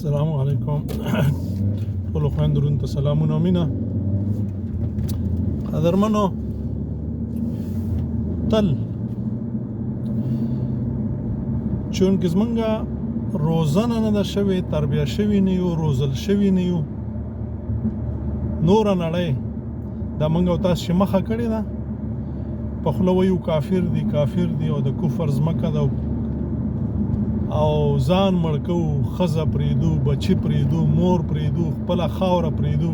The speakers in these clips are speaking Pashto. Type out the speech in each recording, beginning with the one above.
السلام علیکم ټولو خویندرونو ته سلامونه او مینه. قدرمنو، تل چونکې زمونږه روزنه نه ده شوې، تربیه شوي نه یو، روزل شوي نه یو، نوره نړۍ دا موږ او تاسو چې مخه کړې ده په خوله وایو کافر دي کافر دي او د کفر ځمکه ده او ځان مړ کوو، ښځه پرېږدو، بچي پرېږدو، مور پرېږدو، خپله خاوره پرېږدو،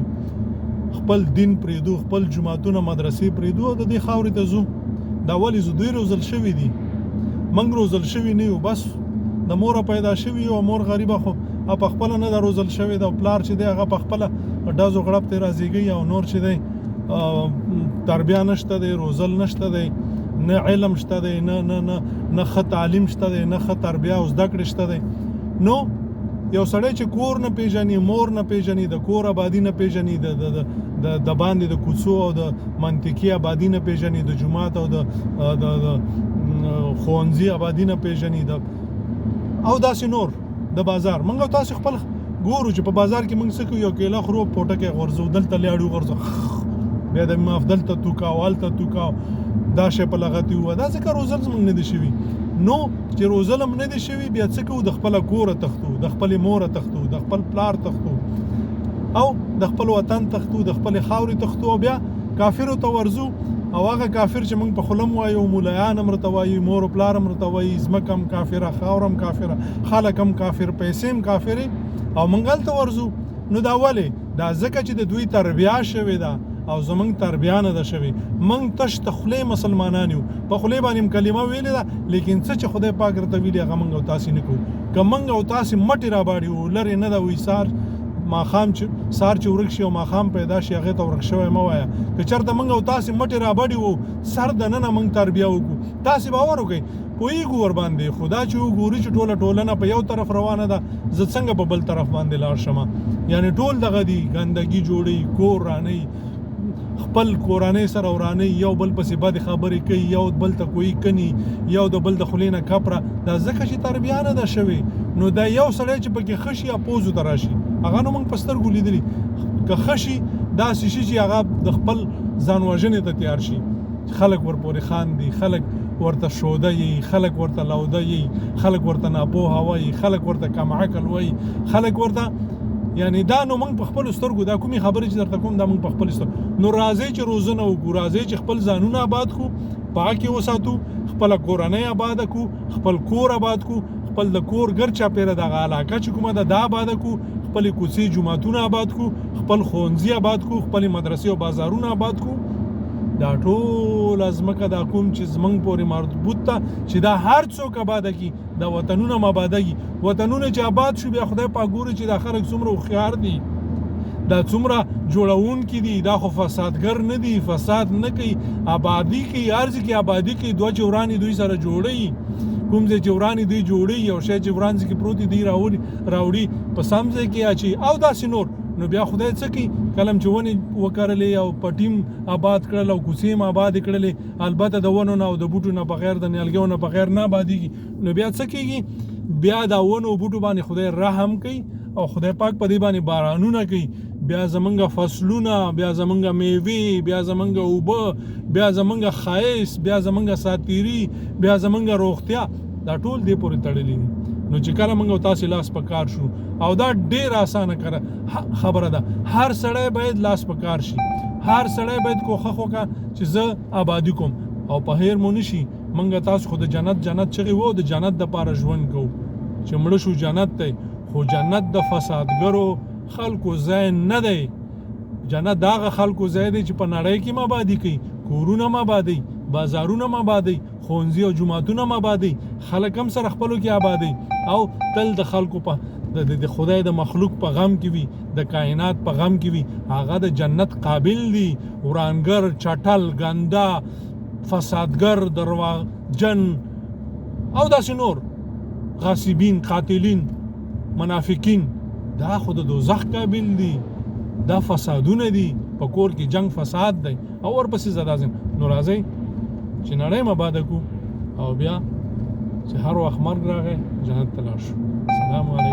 خپل دین پرېږدو، خپل جوماتونه مدرسې پرېږدو او د دې خاورې ته ځو. دا ولې ځو؟ دوی روزل شوي دي، موږ روزل شوي نه یو. بس د موره پیدا شوي یو، مور غریبه خو په خپله نه ده روزل شوې ده، او پلار چې دی هغه په خپله ډزو غړپ ته رازېږي، او نور چې دی تربیه نشته دی، روزل نشته دی، نه علم شته دی، نه ښه تعلیم شته دی، نه ښه تربیه او زده کړې شته دی. نو یو سړی چې کور نه پیژني، مور نه پیژني، د کور آبادي نه پیژني، د باندې د کوڅو او د منطقي آبادي نه پیژني، د جومات او د ښوونځي آبادي نه پیژني، او داسې نور د بازار. موږ او تاسو خپل ګورو چې په بازار کې موږ څه کوو، یو کیله خورو، پوټکی غورځو، دلته لیاړو غورځو، بیا د ماف دلته توکاو، هلته توکاو، دا شی په لغتې ووه. دا ځکه روزل زموږ نه دي شوي. نو چې روزل هم نه دي شوي، بیا څه کوو؟ د خپله کوره تښتو، د خپلې موره تښتو، د خپل پلار تښتو، او د خپل وطن تښتو، د خپلې خاورې تښتو، او بیا کافرو ته ورځو. او هغه کافر چې موږ په خوله هم وایو، مولایان هم راته وایي، مور و پلار هم راته وایي، ځمکه هم کافره، خاوره هم کافره، خلک هم کافر، پیسې هم کافرې، او موږ هلته ورځو. نو دا ولې؟ دا ځکه چې د دوی تربیه شوې ده او زمونږ تربیه نه ده شوې. موږ تش د خولې مسلمانان یو، په خولې باندې هم کلمه ویلې ده، لیکن څه چې خدای پاک راته ویلي هغه موږ او تاسې نه کوو. که موږ او تاسې مټې راباړي وو، لرې نه ده وي ماښام چې سار چې ورک شي او ماښام پیدا شي هغې ته ورک شوی مه وایه. که چېرته موږ او تاسې مټې رابړي وو، سر دننه موږ تربیه وکړو، تاسې باور وکړئ پوهېږو ورباندې. خو دا چې وګوري چې ټوله ټولنه په یو طرف روانه ده، زه څنګه په بل طرف باندې لاړ شمه؟ یعنې ټول دغه دي، ګندګي جوړوي، کور رانوي، خپل کورنۍ سره ورانوي، یو بل پسې بدې خبرې کوي، یو بل ته کوی کني، یو د بل د خولې نه کپره. دا ځکه چې تربیه نه ده شوې. نو دا یو سړی چې پکې ښه شي اپوزو ته راشي، هغه نو موږ په سترګو لیدلي. که ښه شي داسې شي چې هغه د خپل ځان وژنې ته تیار شي، خلک ورپورې خاندي، خلک ورته شوده یي، خلک ورته لوده یي، خلک ورته ناپوهه وایي، خلک ورته کم عقل وایي، خلک ورته یعنی دا نو موږ په خپلو سترګو دا کومې خبرې چې درته کوم دا موږ په خپلو سترګو. نو راځئ چې روزنه وکړو، راځئ چې خپل ځانونه آباد کړو، پاکې وساتو، خپله کورنۍ آباده کړو، خپل کور آباد کړو، خپل د کور ګرد چاپېره دغه علاقه چې کومه ده دا آباده کړو، خپلې کوڅې جوماتونه آباد کړو، خپل ښوونځي آباد کړو، خپلې مدرسې او بازارونه آباد کړو. دا ټوله ځمکه دا کوم چې زموږ پورې مربوط ده، چې دا هر څوک آباده کړي، دا وطنونه هم آبادهږي. وطنونه چې آباد شو، بیا خدای پاک ګوري چې دا خلک څومره هوښیار دي، دا څومره جوړونکي دي، دا خو فسادګر نه دي، فساد نه کوي، آبادي کوي، هر ځای کې آبادي کوي. دوه چورانې دوی سره جوړوي، کوم ځای چورانې دوی جوړوي، یو شی چې وران ځای کې پروت دوی راوړي په سم ځای کې اچي، او داسې نور. نو بیا خدای څه کوي؟ کلم چې ونې وکرلې او پټیم آباد کړل او کوڅې هم آبادې کړلې، البته د ونو نه او د بوټو نه بغیر، د نیالګیو نه بغیر نه آبادېږي. نو بیا څه کېږي؟ بیا دا ونو او بوټو باندې خدای رحم کوي او خدای پاک په دې باندې بارانونه کوي. بیا زمونږ فصلونه، بیا زمونږ میوې، بیا زمونږ اوبه، بیا زمونږ ښایست، بیا زمونږ ساتیري، بیا زمونږ روغتیا، دا ټول دې پورې تړلي دي. نو چې کله موږ او تاسې لاس په کار شو، او دا ډېره اسانه خبره ده، هر سړی باید لاس په کار شي، هر سړی باید کوښښ وکړه چې زه آبادي کوم، او په هیر مو نه شي. موږ تاسو خو د جنت چغې وو، د جنت دپاره ژوند کوو چې مړه شو جنت دی. خو جنت د فسادګرو خلکو ځای نه دی. جنت د هغه خلکو ځای دی چې په نړۍ کې هم آبادي کوي، کورونه هم آبادوي، بازارونه هم آبادوي، ښوونځي او جوماتونه هم آبادوي، خلک هم سره خپلو کې آبادوي، او تل د خلکو په د خدای د مخلوق په غم کې وي، د کائنات په غم کې وي. هغه د جنت قابل دي. ورانګر، چټل، ګنده، فسادګر، درواغجن او داسې نور، غاصبین، قاتلین، منافقین، دا خو د دوزخ قابل دي. دا فسادونه دي، په کور کې جنگ فساد دی، او ورپسې زه لازم. نو راځئ چې نړۍ م آباده کړو، او بیا چې هر وخت مرګ راغی جنت ته لاړ شو. سلام علیکم.